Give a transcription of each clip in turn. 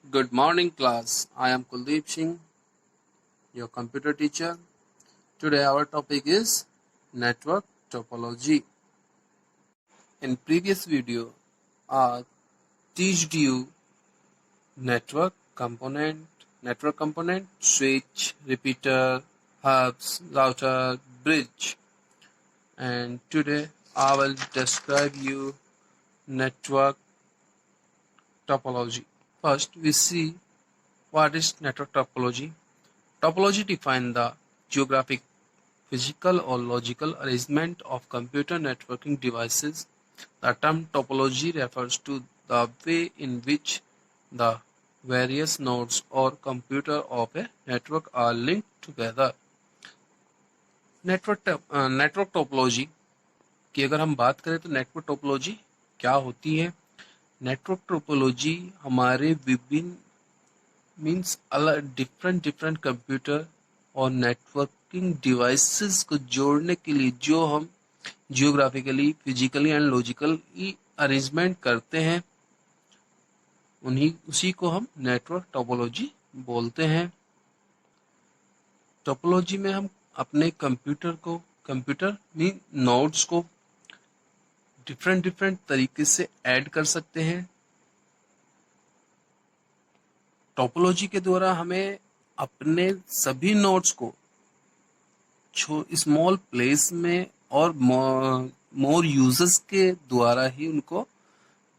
Good morning, class. I am Kuldeep Singh, your computer teacher. Today, our topic is network topology. In previous video, I teached you network component, switch, repeater, hubs, router, bridge. And today, I will describe you network topology. First, we see what is network topology. Topology defines the geographic, physical or logical arrangement of computer networking devices. The term topology refers to the way in which the various nodes or computer of a network are linked together. Network topology की अगर हम बात करें तो network topology क्या होती है? Network topology हमारे विभिन्न मीन्स अलग डिफरेंट कंप्यूटर और नेटवर्किंग डिवाइसेस को जोड़ने के लिए जो हम geographically, physically and logically arrangement करते हैं उसी को हम नेटवर्क टोपोलॉजी बोलते हैं। टोपोलॉजी में हम अपने कंप्यूटर में नोड्स को डिफरेंट तरीके से ऐड कर सकते हैं। टोपोलॉजी के द्वारा हमें अपने सभी नोड्स को स्मॉल प्लेस में और मोर यूजर्स के द्वारा ही उनको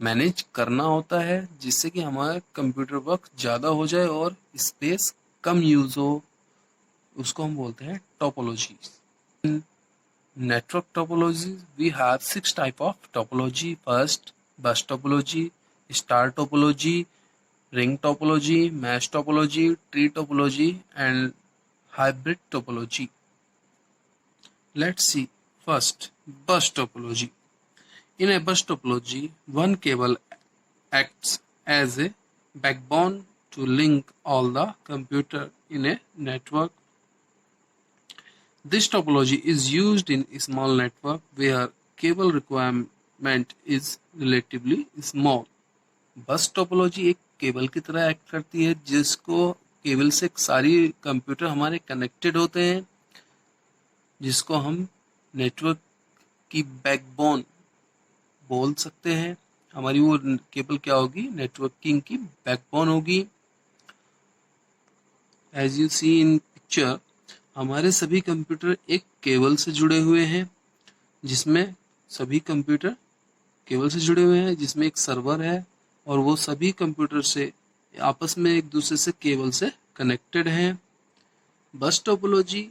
मैनेज करना होता है, जिससे कि हमारा कंप्यूटर वर्क ज़्यादा हो जाए और स्पेस कम यूज हो। उसको हम बोलते हैं topology. Network topology we have 6 type of topology. First, bus topology, star topology, ring topology, mesh topology, tree topology and hybrid topology. Let's see. First, bus topology. In a bus topology, one cable acts as a backbone to link all the computer in a network. This topology is used in a small network where cable requirement is relatively small. बस topology एक cable की तरह act करती है, जिसको cable से सारी computer हमारे कनेक्टेड होते हैं, जिसको हम नेटवर्क की बैकबोन बोल सकते हैं। हमारी वो केबल क्या होगी? नेटवर्किंग की बैकबोन होगी। As you see in picture, हमारे सभी कंप्यूटर एक केबल से जुड़े हुए हैं, जिसमें सभी कंप्यूटर केबल से जुड़े हुए हैं, जिसमें एक सर्वर है और वो सभी कंप्यूटर से आपस में एक दूसरे से केबल से कनेक्टेड हैं। बस टोपोलॉजी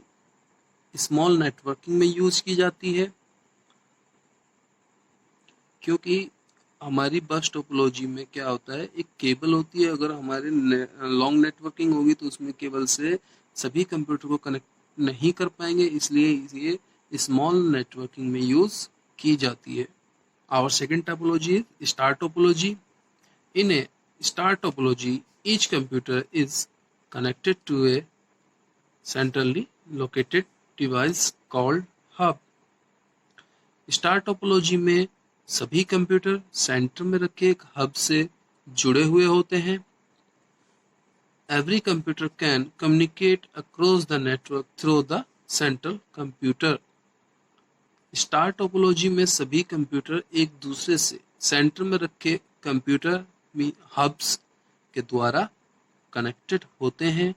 स्मॉल नेटवर्किंग में यूज की जाती है, क्योंकि हमारी बस टोपोलॉजी में क्या होता है, एक केबल होती है। अगर हमारे लॉन्ग नेटवर्किंग होगी तो उसमें केबल से सभी कंप्यूटर को कनेक्ट नहीं कर पाएंगे, इसलिए ये स्मॉल नेटवर्किंग में यूज की जाती है। Our second topology is star topology. In a star topology each computer is connected to a centrally located device called hub. Star topology में सभी कंप्यूटर सेंटर में रखे एक हब से जुड़े हुए होते हैं। Every computer can communicate across the network through the central computer. Star topology में सभी कंप्यूटर एक दूसरे से सेंटर में रखे कंप्यूटर में हब्स के द्वारा कनेक्टेड होते हैं।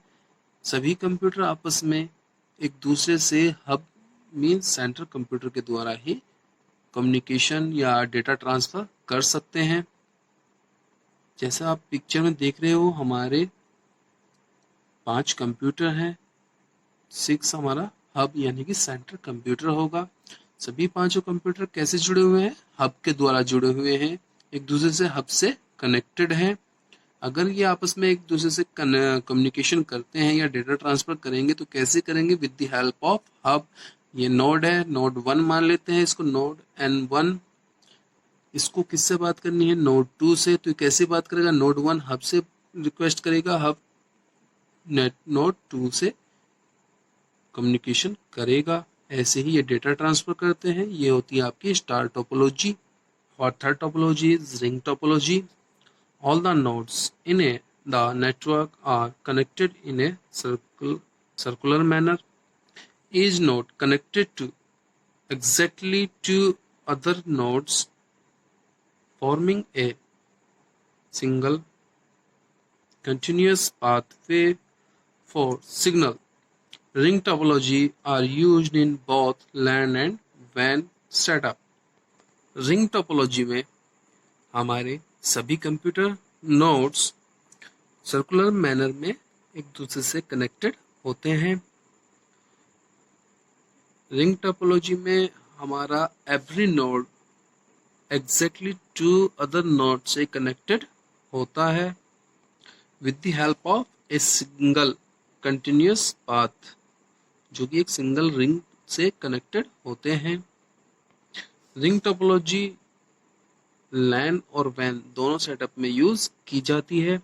सभी कंप्यूटर आपस में एक दूसरे से हब मीन्स सेंट्रल कंप्यूटर के द्वारा ही कम्युनिकेशन या डेटा ट्रांसफर कर सकते हैं। जैसा आप पिक्चर में देख रहे हो, हमारे 5 कंप्यूटर हैं, 6 हमारा हब यानी कि सेंट्रल कंप्यूटर होगा। सभी 5 कंप्यूटर कैसे जुड़े हुए हैं? हब के द्वारा जुड़े हुए हैं, एक दूसरे से हब से कनेक्टेड हैं। अगर ये आपस में एक दूसरे से कम्युनिकेशन करते हैं या डेटा ट्रांसफर करेंगे तो कैसे करेंगे? With the help of hub. ये नोड है, नोड 1 मान लेते हैं इसको, नोड N1। इसको किससे बात करनी है? नोड 2 से। तो कैसे बात करेगा? नोड 1 हब से रिक्वेस्ट करेगा, हब नोड 2 से कम्युनिकेशन करेगा। ऐसे ही ये डेटा ट्रांसफर करते हैं। ये होती है आपकी स्टार टोपोलॉजी। और third topology is ring topology. All the nodes in a the network are connected in a circular manner. Each node connected to exactly two other nodes, forming a single continuous pathway for signal. Ring topology are used in both LAN and WAN setup. Ring topology में हमारे सभी computer nodes circular manner में एक दूसरे से connected होते हैं। Ring topology में हमारा every node exactly two other node से कनेक्टेड होता है with the help of a single continuous path, जो कि एक सिंगल रिंग से कनेक्टेड होते हैं। रिंग टोपोलॉजी लैन और वैन दोनों सेटअप में यूज की जाती है।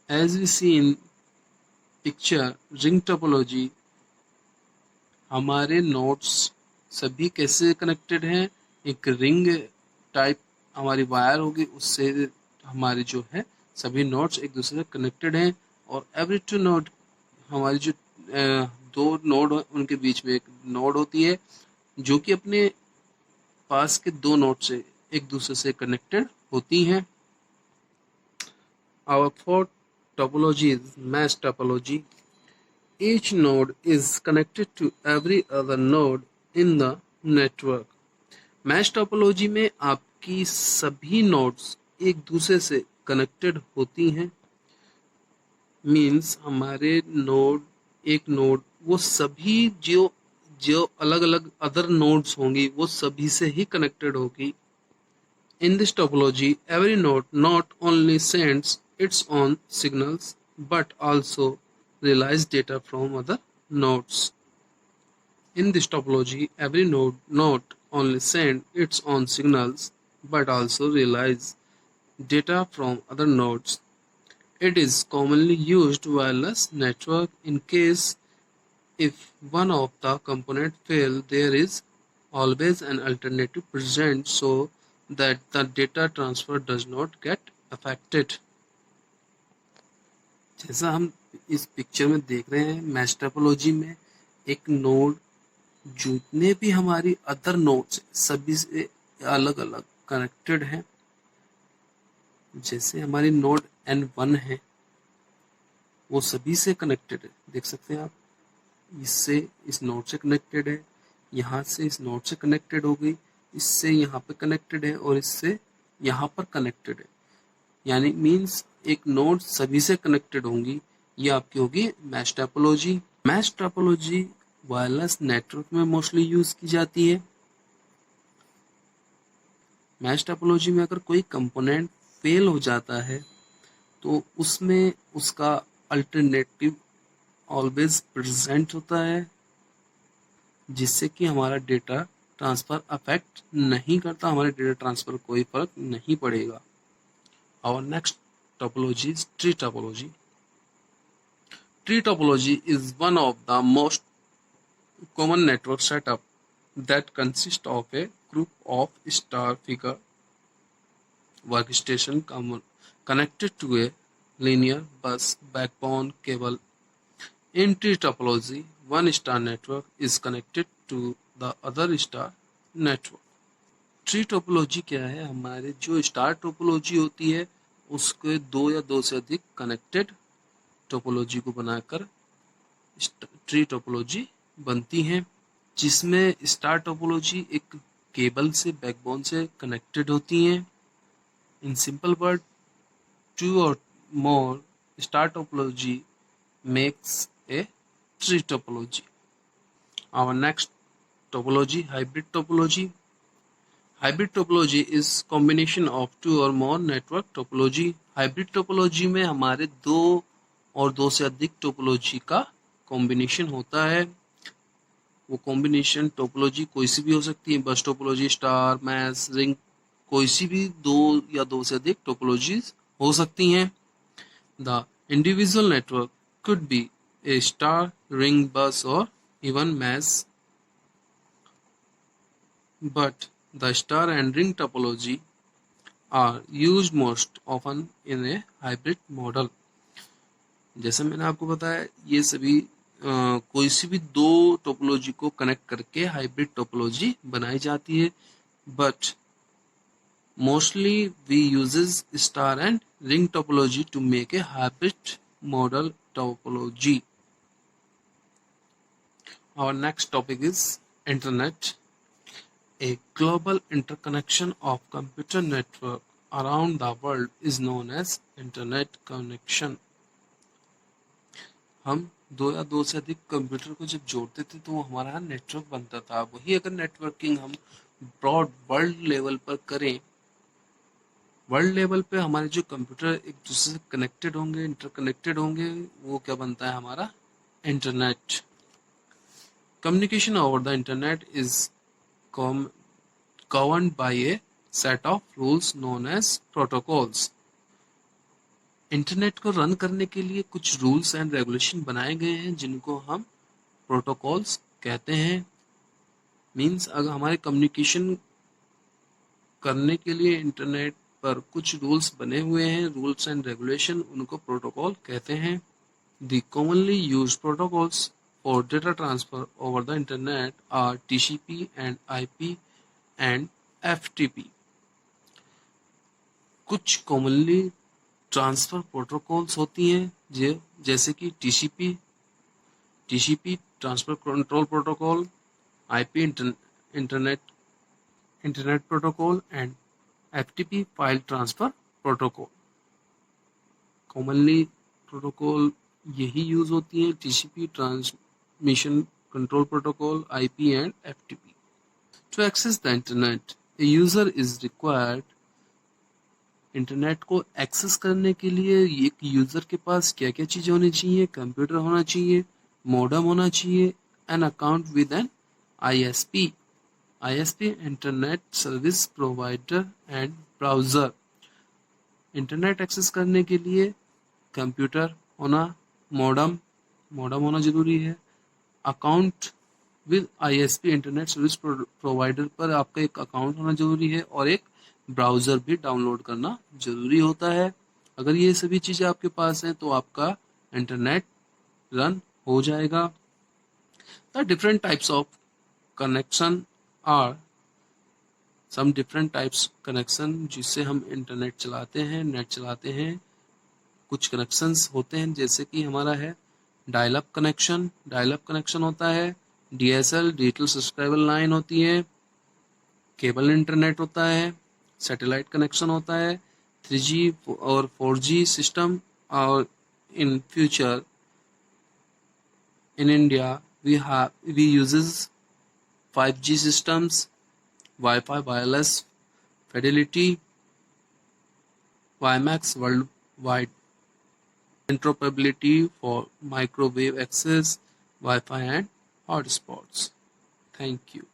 As we see in picture, ring topology हमारे नोड्स सभी कैसे कनेक्टेड हैं, एक रिंग टाइप हमारी वायर होगी, उससे हमारे जो है सभी नोड्स एक दूसरे से कनेक्टेड हैं। और एवरी टू नोड, हमारी जो दो नोड उनके बीच में एक नोड होती है जो कि अपने पास के दो नोड से एक दूसरे से कनेक्टेड होती हैं। Our fourth topology is mesh topology. Each node is connected to every other node in the network. Mesh topology में आपकी सभी नोड्स एक दूसरे से कनेक्टेड होती हैं। मीन्स हमारे नोड, एक नोड, वो सभी जो अलग अलग अदर नोड्स होंगी वो सभी से ही कनेक्टेड होगी। In this topology, every node not only sends its own signals but also relies data from other nodes. In this topology, every node not only sends its own signals but also relies data from other nodes. It is commonly used wireless network in case if one of the component fail, there is always an alternative present so that the data transfer does not get affected. जैसा हम इस picture में देख रहे हैं, mesh topology में एक node जितने भी हमारी अदर नोड्स सभी से अलग अलग कनेक्टेड हैं। जैसे हमारी नोड N1 है, वो सभी से कनेक्टेड है, देख सकते हैं आप, इससे इस नोड से कनेक्टेड है, यहाँ से इस नोड से कनेक्टेड हो गई, इससे यहाँ पे कनेक्टेड है और इससे यहाँ पर कनेक्टेड है। यानी मीन्स एक नोड सभी से कनेक्टेड होंगी, ये आपकी होगी mesh topology. Mesh topology wireless network में मोस्टली यूज की जाती है। मैश टोपोलॉजी में अगर कोई कंपोनेंट फेल हो जाता है तो उसमें उसका अल्टरनेटिव ऑलवेज प्रेजेंट होता है, जिससे कि हमारा डेटा ट्रांसफर अफेक्ट नहीं करता, हमारे डेटा ट्रांसफर कोई फर्क नहीं पड़ेगा। Our next topology is tree topology. Tree topology is one of the most common network setup that consists of a group of star figure workstation connected to a linear bus backbone cable. In tree topology, one star network is connected to the other star network. Tree topology क्या है, हमारे जो star topology होती है उसके दो या दो से अधिक कनेक्टेड टोपोलॉजी को बनाकर ट्री टोपोलॉजी बनती हैं, जिसमें स्टार टोपोलॉजी एक केबल से, बैकबोन से कनेक्टेड होती हैं। इन सिंपल वर्ड, टू और more star topology makes a tree topology. Our next topology, hybrid topology. Hybrid topology is combination of two or more network topology. Hybrid topology में हमारे दो और दो से अधिक टोपोलॉजी का कॉम्बिनेशन होता है। वो कॉम्बिनेशन टोपोलॉजी कोई सी भी हो सकती है, बस टोपोलॉजी, स्टार, मैश, रिंग, कोई सी भी दो या दो से अधिक टोपोलॉजीज हो सकती हैं। The individual network could be a star, ring, bus or even mesh. But the star and ring topology are used most often in a hybrid model. जैसे मैंने आपको बताया, ये सभी कोई सी भी दो टोपोलॉजी को कनेक्ट करके हाइब्रिड टोपोलॉजी बनाई जाती है, but mostly we uses star and ring topology to make a hybrid model topology. Our next topic is internet. A global interconnection of computer network around the world is known as internet connection. हम दो या दो से अधिक computer को जब जोड़ते थे तो वो हमारा नेटवर्क बनता था। वही अगर नेटवर्किंग हम ब्रॉड वर्ल्ड लेवल पर करें, वर्ल्ड लेवल पे हमारे जो कंप्यूटर एक दूसरे से कनेक्टेड होंगे, इंटरकनेक्टेड होंगे, वो क्या बनता है हमारा internet. Communication over the internet is governed by a set of rules known as protocols. Internet को रन करने के लिए कुछ रूल्स एंड रेगुलेशन बनाए गए हैं जिनको हम प्रोटोकॉल्स कहते हैं। मींस अगर हमारे कम्युनिकेशन करने के लिए इंटरनेट पर कुछ रूल्स बने हुए हैं, रूल्स एंड रेगुलेशन, उनको प्रोटोकॉल कहते हैं। The commonly used protocols for data transfer over the internet are TCP and IP and FTP। कुछ कॉमनली ट्रांसफर प्रोटोकॉल्स होती हैं जैसे कि TCP transfer control protocol, IP internet protocol and FTP file transfer protocol. Commonly protocol यही use होती है, TCP transmission control protocol, IP and FTP। To access the internet, a user is required। Internet को access करने के लिए एक user के पास क्या क्या चीजें होनी चाहिए? कंप्यूटर होना चाहिए, मॉडेम होना चाहिए, an account with an ISP internet service provider and browser. Internet access करने के लिए कंप्यूटर होना, मॉडेम होना जरूरी है, account with ISP internet service provider पर आपका एक अकाउंट होना जरूरी है, और एक ब्राउजर भी डाउनलोड करना जरूरी होता है। अगर ये सभी चीजें आपके पास हैं तो आपका इंटरनेट रन हो जाएगा। The different types of connection are some different types connection जिससे हम इंटरनेट चलाते हैं, नेट चलाते हैं। कुछ कनेक्शंस होते हैं जैसे कि हमारा है डायल अप कनेक्शन होता है, DSL डिजिटल सब्सक्राइबर लाइन होती है, केबल इंटरनेट होता है, सैटेलाइट कनेक्शन होता है, 3G और 4G सिस्टम, और in future in India we uses 5G systems, Wi-Fi wireless fidelity, WiMAX worldwide interoperability for microwave access, Wi-Fi and hotspots. Thank you.